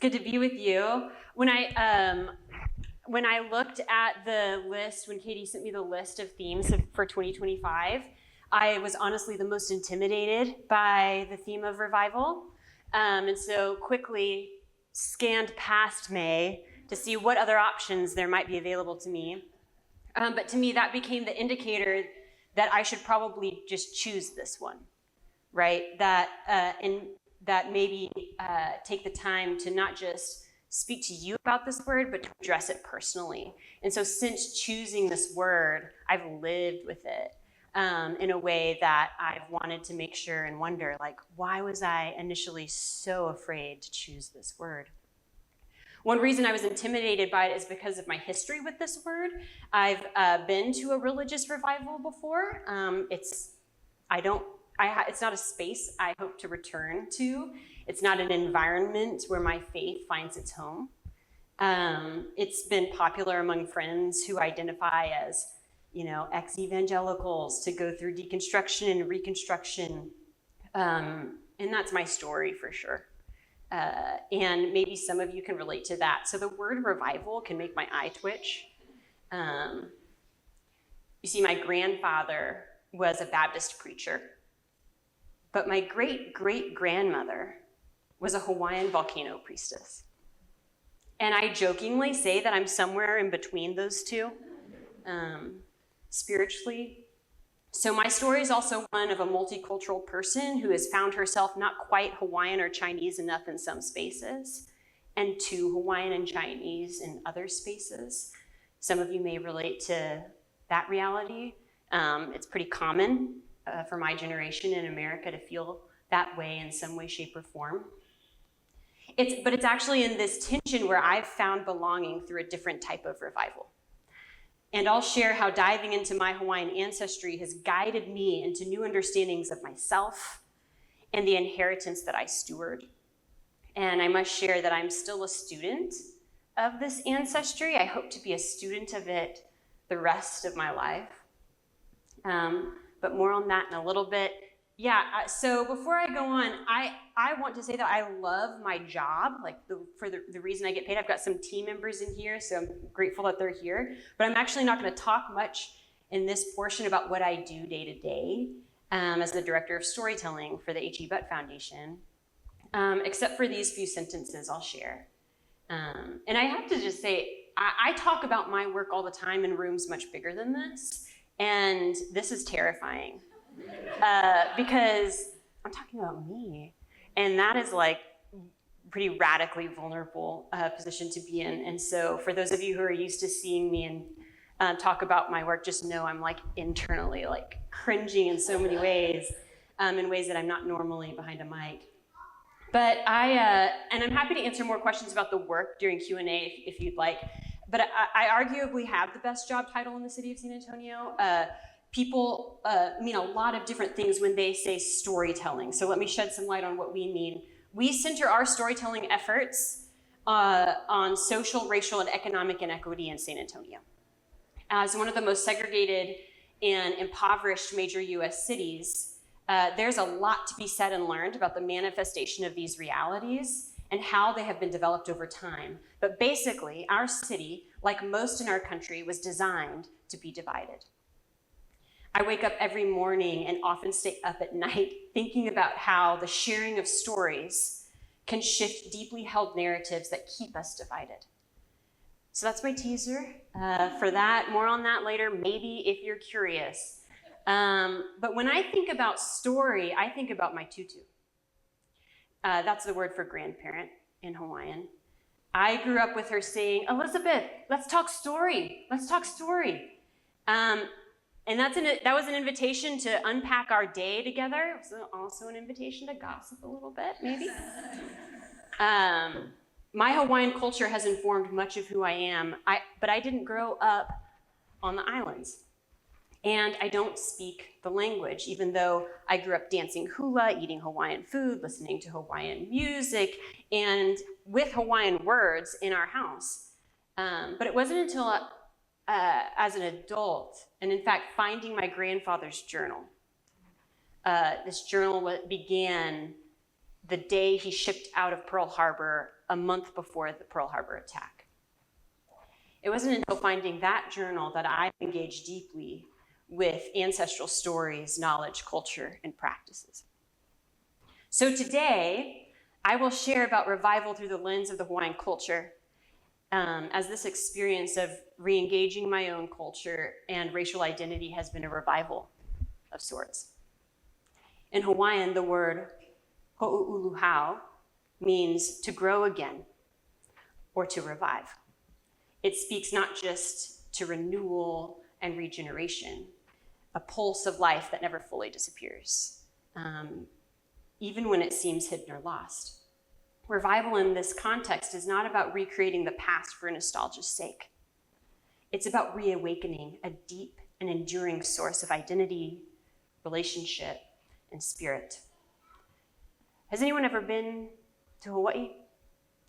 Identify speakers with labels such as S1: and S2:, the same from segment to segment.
S1: good to be with you. When I looked at the list, when Katie sent me the list of themes for 2025, I was honestly the most intimidated by the theme of revival. And so quickly scanned past May to see what other options there might be available to me. But to me, that became the indicator that I should probably just choose this one, right? And that maybe take the time to not just speak to you about this word, but to address it personally. And so since choosing this word, I've lived with it in a way that I've wanted to make sure and wonder, like, why was I initially so afraid to choose this word? One reason I was intimidated by it is because of my history with this word. I've been to a religious revival before. It's not a space I hope to return to. It's not an environment where my faith finds its home. It's been popular among friends who identify as, ex-evangelicals to go through deconstruction and reconstruction. And that's my story for sure. And maybe some of you can relate to that. So the word revival can make my eye twitch. You see, my grandfather was a Baptist preacher, but my great-great-grandmother was a Hawaiian volcano priestess. And I jokingly say that I'm somewhere in between those two, spiritually. So my story is also one of a multicultural person who has found herself not quite Hawaiian or Chinese enough in some spaces, and too Hawaiian and Chinese in other spaces. Some of you may relate to that reality. It's pretty common for my generation in America to feel that way in some way, shape, or form. But it's actually in this tension where I've found belonging through a different type of revival. And I'll share how diving into my Hawaiian ancestry has guided me into new understandings of myself and the inheritance that I steward. And I must share that I'm still a student of this ancestry. I hope to be a student of it the rest of my life. But more on that in a little bit. So before I go on, I want to say that I love my job, for the reason I get paid. I've got some team members in here, so I'm grateful that they're here. But I'm actually not going to talk much in this portion about what I do day to day as the director of storytelling for the H.E. Butt Foundation, except for these few sentences I'll share. And I have to just say, I talk about my work all the time in rooms much bigger than this, and this is terrifying. Because I'm talking about me, and that is pretty radically vulnerable position to be in. And so for those of you who are used to seeing me and talk about my work, just know I'm internally cringing in so many ways, in ways that I'm not normally behind a mic. But and I'm happy to answer more questions about the work during Q&A if you'd like. But I arguably have the best job title in the city of San Antonio. People mean a lot of different things when they say storytelling. So let me shed some light on what we mean. We center our storytelling efforts on social, racial, and economic inequity in San Antonio. As one of the most segregated and impoverished major U.S. cities, there's a lot to be said and learned about the manifestation of these realities and how they have been developed over time. But basically, our city, like most in our country, was designed to be divided. I wake up every morning and often stay up at night thinking about how the sharing of stories can shift deeply held narratives that keep us divided. So that's my teaser for that. More on that later, maybe if you're curious. But when I think about story, I think about my tutu. That's the word for grandparent in Hawaiian. I grew up with her saying, "Elizabeth, let's talk story. Let's talk story." And that was an invitation to unpack our day together. It was also an invitation to gossip a little bit, maybe. My Hawaiian culture has informed much of who I am, but I didn't grow up on the islands. And I don't speak the language, even though I grew up dancing hula, eating Hawaiian food, listening to Hawaiian music, and with Hawaiian words in our house. But it wasn't until as an adult, and in fact, finding my grandfather's journal. This journal began the day he shipped out of Pearl Harbor a month before the Pearl Harbor attack. It wasn't until finding that journal that I engaged deeply with ancestral stories, knowledge, culture, and practices. So today, I will share about revival through the lens of the Hawaiian culture, as this experience of re-engaging my own culture and racial identity has been a revival of sorts. In Hawaiian, the word ho'uuluhau means to grow again or to revive. It speaks not just to renewal and regeneration, a pulse of life that never fully disappears, even when it seems hidden or lost. Revival in this context is not about recreating the past for nostalgia's sake. It's about reawakening a deep and enduring source of identity, relationship, and spirit. Has anyone ever been to Hawaii?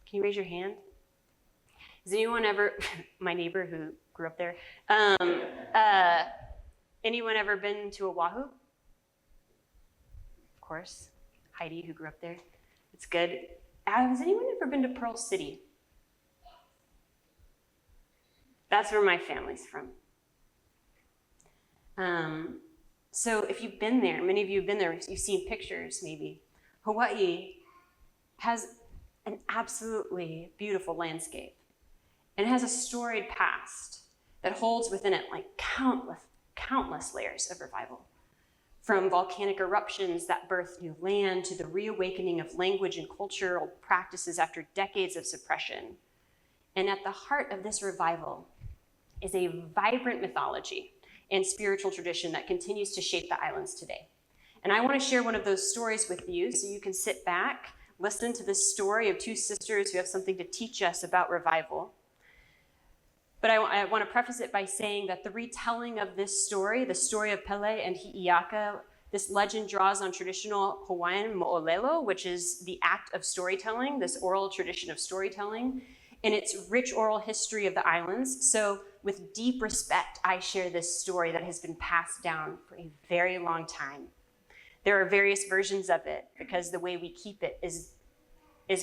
S1: Can you raise your hand? Has anyone ever, my neighbor who grew up there, anyone ever been to Oahu? Of course, Heidi who grew up there. It's good. Has anyone ever been to Pearl City? That's where my family's from. So if you've been there, many of you have been there, you've seen pictures maybe. Hawaii has an absolutely beautiful landscape. And it has a storied past that holds within it like countless layers of revival. From volcanic eruptions that birthed new land to the reawakening of language and cultural practices after decades of suppression. And at the heart of this revival is a vibrant mythology and spiritual tradition that continues to shape the islands today. And I want to share one of those stories with you so you can sit back, listen to this story of two sisters who have something to teach us about revival. But I want to preface it by saying that the retelling of this story, the story of Pele and Hi'iaka, this legend draws on traditional Hawaiian mo'olelo, which is the act of storytelling, this oral tradition of storytelling, and its rich oral history of the islands. So with deep respect, I share this story that has been passed down for a very long time. There are various versions of it because the way we keep it is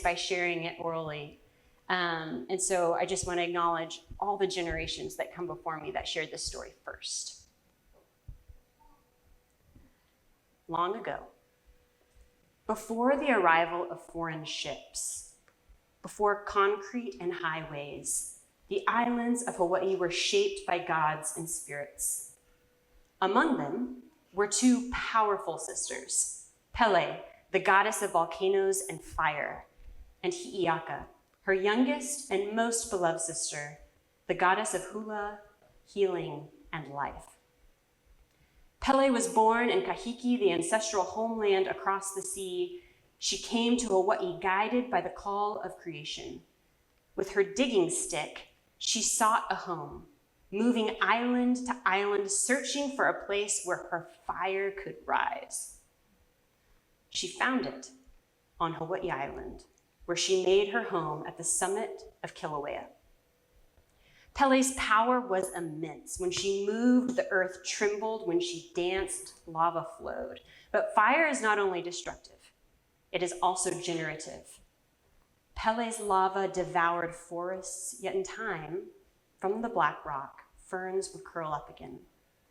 S1: by sharing it orally. And so I just want to acknowledge all the generations that come before me that shared this story first. Long ago, before the arrival of foreign ships, before concrete and highways, the islands of Hawaii were shaped by gods and spirits. Among them were two powerful sisters, Pele, the goddess of volcanoes and fire, and Hi'iaka, her youngest and most beloved sister, the goddess of hula, healing, and life. Pele was born in Kahiki, the ancestral homeland across the sea. She came to Hawaii guided by the call of creation. With her digging stick, she sought a home, moving island to island, searching for a place where her fire could rise. She found it on Hawaii Island, where she made her home at the summit of Kilauea. Pele's power was immense. When she moved, the earth trembled. When she danced, lava flowed. But fire is not only destructive, it is also generative. Pele's lava devoured forests, yet in time, from the black rock, ferns would curl up again.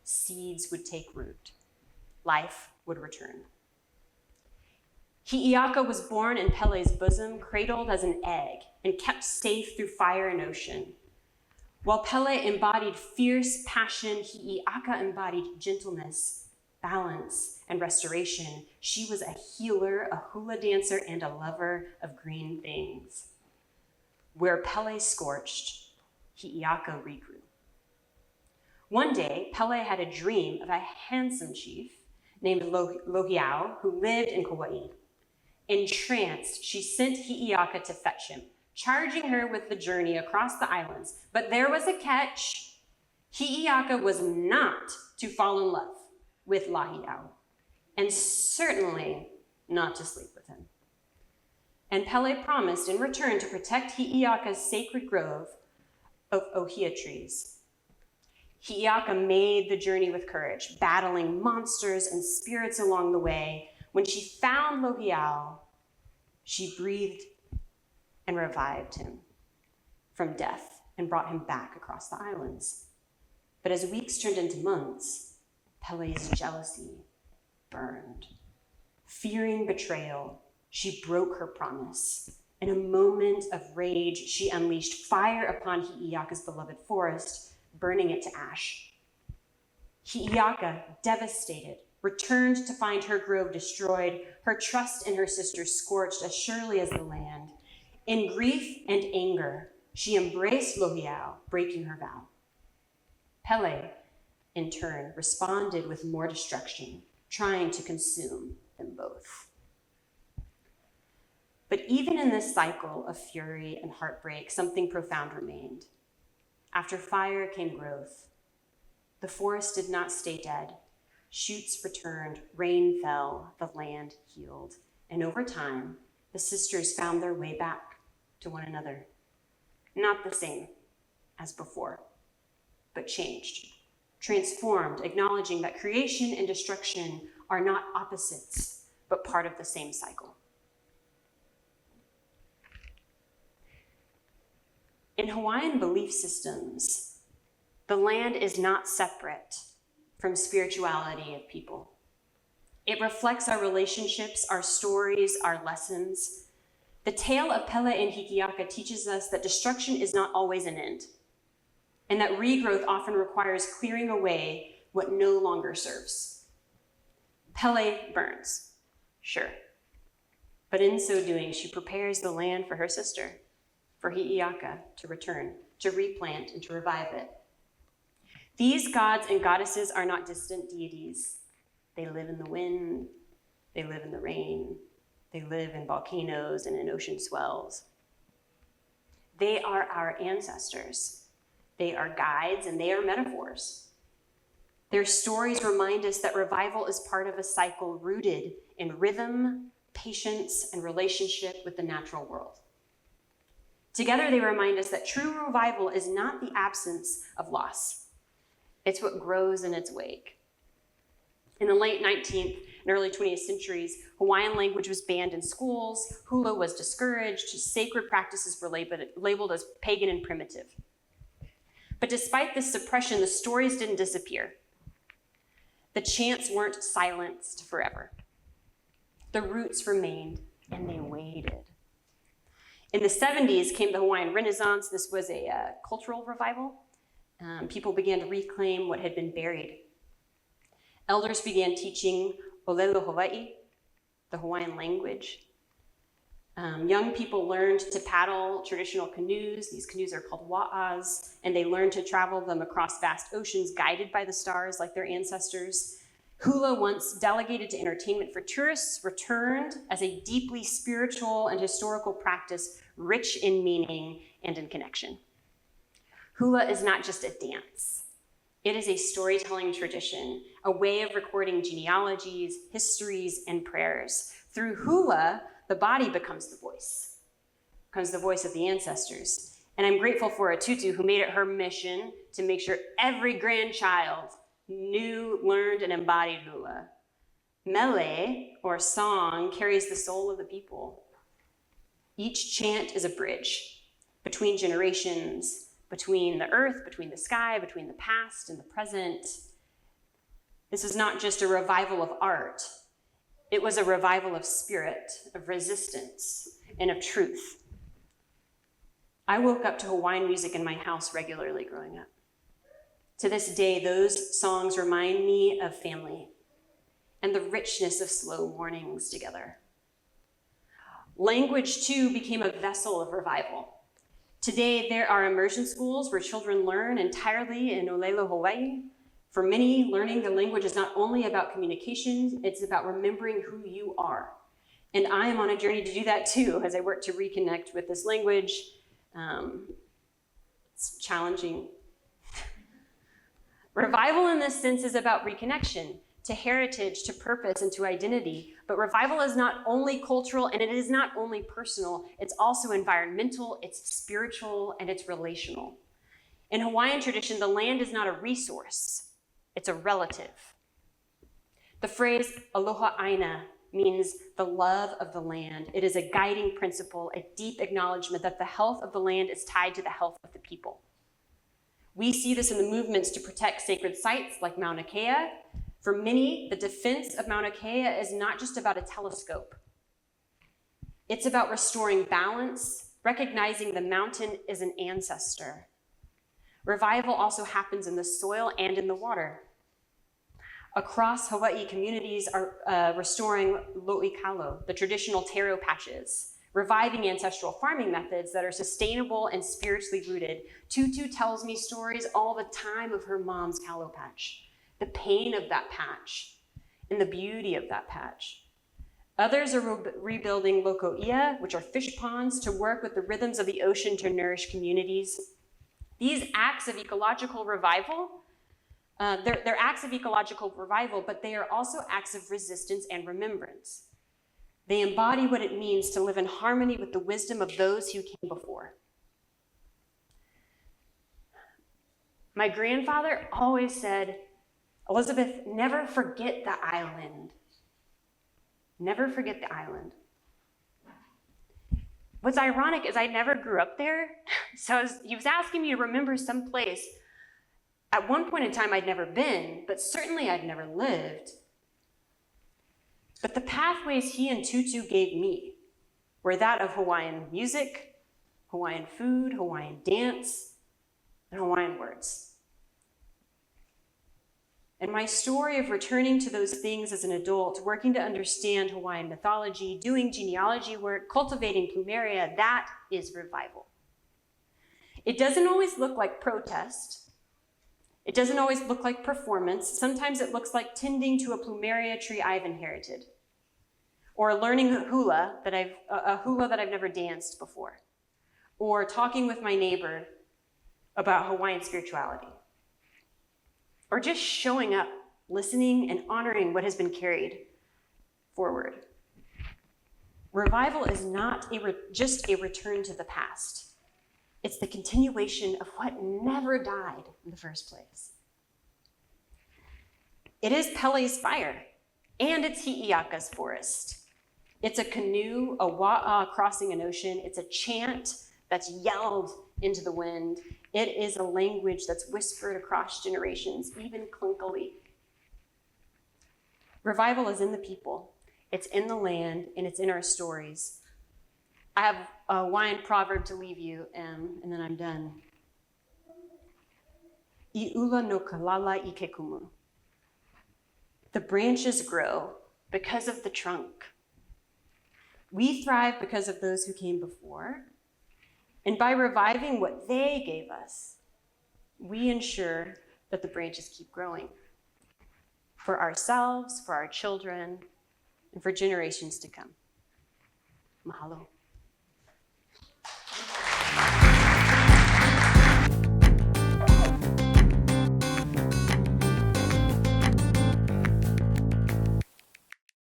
S1: Seeds would take root. Life would return. Hi'iaka was born in Pele's bosom, cradled as an egg, and kept safe through fire and ocean. While Pele embodied fierce passion, Hi'iaka embodied gentleness, balance, and restoration. She was a healer, a hula dancer, and a lover of green things. Where Pele scorched, Hi'iaka regrew. One day, Pele had a dream of a handsome chief named Lohiau who lived in Kauai. Entranced, she sent Hi'iaka to fetch him, charging her with the journey across the islands. But there was a catch. Hi'iaka was not to fall in love with Lohiau, and certainly not to sleep with him. And Pele promised in return to protect Hi'iaka's sacred grove of ohia trees. Hi'iaka made the journey with courage, battling monsters and spirits along the way. When she found Lohiau, she breathed and revived him from death and brought him back across the islands. But as weeks turned into months, Pele's jealousy burned. Fearing betrayal, she broke her promise. In a moment of rage, she unleashed fire upon Hi'iaka's beloved forest, burning it to ash. Hi'iaka, devastated, returned to find her grove destroyed, her trust in her sister scorched as surely as the land. In grief and anger, she embraced Lohiau, breaking her vow. Pele, in turn, responded with more destruction, trying to consume them both. But even in this cycle of fury and heartbreak, something profound remained. After fire came growth. The forest did not stay dead. Shoots returned, rain fell, the land healed. And over time, the sisters found their way back to one another. Not the same as before, but changed, transformed, acknowledging that creation and destruction are not opposites, but part of the same cycle. In Hawaiian belief systems, the land is not separate from spirituality of people. It reflects our relationships, our stories, our lessons. The tale of Pele and Hi'iaka teaches us that destruction is not always an end, and that regrowth often requires clearing away what no longer serves. Pele burns, sure, but in so doing, she prepares the land for her sister, for Hi'iaka to return, to replant, and to revive it. These gods and goddesses are not distant deities. They live in the wind, they live in the rain, they live in volcanoes and in ocean swells. They are our ancestors. They are guides and they are metaphors. Their stories remind us that revival is part of a cycle rooted in rhythm, patience, and relationship with the natural world. Together, they remind us that true revival is not the absence of loss. It's what grows in its wake. In the late 19th and early 20th centuries, Hawaiian language was banned in schools, hula was discouraged, sacred practices were labeled as pagan and primitive. But despite this suppression, the stories didn't disappear. The chants weren't silenced forever. The roots remained, and they waited. In the 70s came the Hawaiian Renaissance. This was a cultural revival. People began to reclaim what had been buried. Elders began teaching Olelo Hawaii, the Hawaiian language. Young people learned to paddle traditional canoes. These canoes are called wa'as, and they learned to travel them across vast oceans, guided by the stars like their ancestors. Hula, once delegated to entertainment for tourists, returned as a deeply spiritual and historical practice, rich in meaning and in connection. Hula is not just a dance. It is a storytelling tradition, a way of recording genealogies, histories, and prayers. Through hula, the body becomes the voice of the ancestors. And I'm grateful for Atutu, who made it her mission to make sure every grandchild knew, learned, and embodied hula. Mele, or song, carries the soul of the people. Each chant is a bridge between generations, between the earth, between the sky, between the past and the present. This is not just a revival of art. It was a revival of spirit, of resistance, and of truth. I woke up to Hawaiian music in my house regularly growing up. To this day, those songs remind me of family and the richness of slow mornings together. Language, too, became a vessel of revival. Today, there are immersion schools where children learn entirely in Olelo Hawaii. For many, learning the language is not only about communication, it's about remembering who you are. And I am on a journey to do that too, as I work to reconnect with this language. It's challenging. Revival in this sense is about reconnection to heritage, to purpose, and to identity. But revival is not only cultural and it is not only personal, it's also environmental, it's spiritual, and it's relational. In Hawaiian tradition, the land is not a resource, it's a relative. The phrase aloha aina means the love of the land. It is a guiding principle, a deep acknowledgement that the health of the land is tied to the health of the people. We see this in the movements to protect sacred sites like Mauna Kea. For many, the defense of Mauna Kea is not just about a telescope. It's about restoring balance, recognizing the mountain is an ancestor. Revival also happens in the soil and in the water. Across Hawaii, communities are restoring lo'ikalo, the traditional taro patches, reviving ancestral farming methods that are sustainable and spiritually rooted. Tutu tells me stories all the time of her mom's kalo patch, the pain of that patch, and the beauty of that patch. Others are rebuilding loko'ia, which are fish ponds, to work with the rhythms of the ocean to nourish communities. These acts of ecological revival, they're acts of ecological revival, but they are also acts of resistance and remembrance. They embody what it means to live in harmony with the wisdom of those who came before. My grandfather always said, Elizabeth, never forget the island. Never forget the island. What's ironic is I never grew up there. So he was asking me to remember some place. At one point in time, I'd never been, but certainly I'd never lived. But the pathways he and Tutu gave me were that of Hawaiian music, Hawaiian food, Hawaiian dance, and Hawaiian words. And my story of returning to those things as an adult, working to understand Hawaiian mythology, doing genealogy work, cultivating plumeria, that is revival. It doesn't always look like protest. It doesn't always look like performance. Sometimes it looks like tending to a plumeria tree I've inherited, or learning a hula that I've never danced before, or talking with my neighbor about Hawaiian spirituality. Or just showing up, listening, and honoring what has been carried forward. Revival is not just a return to the past. It's the continuation of what never died in the first place. It is Pele's fire, and it's Hi'iaka's forest. It's a canoe, a wa'a crossing an ocean. It's a chant that's yelled into the wind. It is a language that's whispered across generations, even clunkily. Revival is in the people, it's in the land, and it's in our stories. I have a Hawaiian proverb to leave you, and then I'm done. Iula no kalala ikekumu. The branches grow because of the trunk. We thrive because of those who came before. And by reviving what they gave us, we ensure that the branches keep growing for ourselves, for our children, and for generations to come. Mahalo.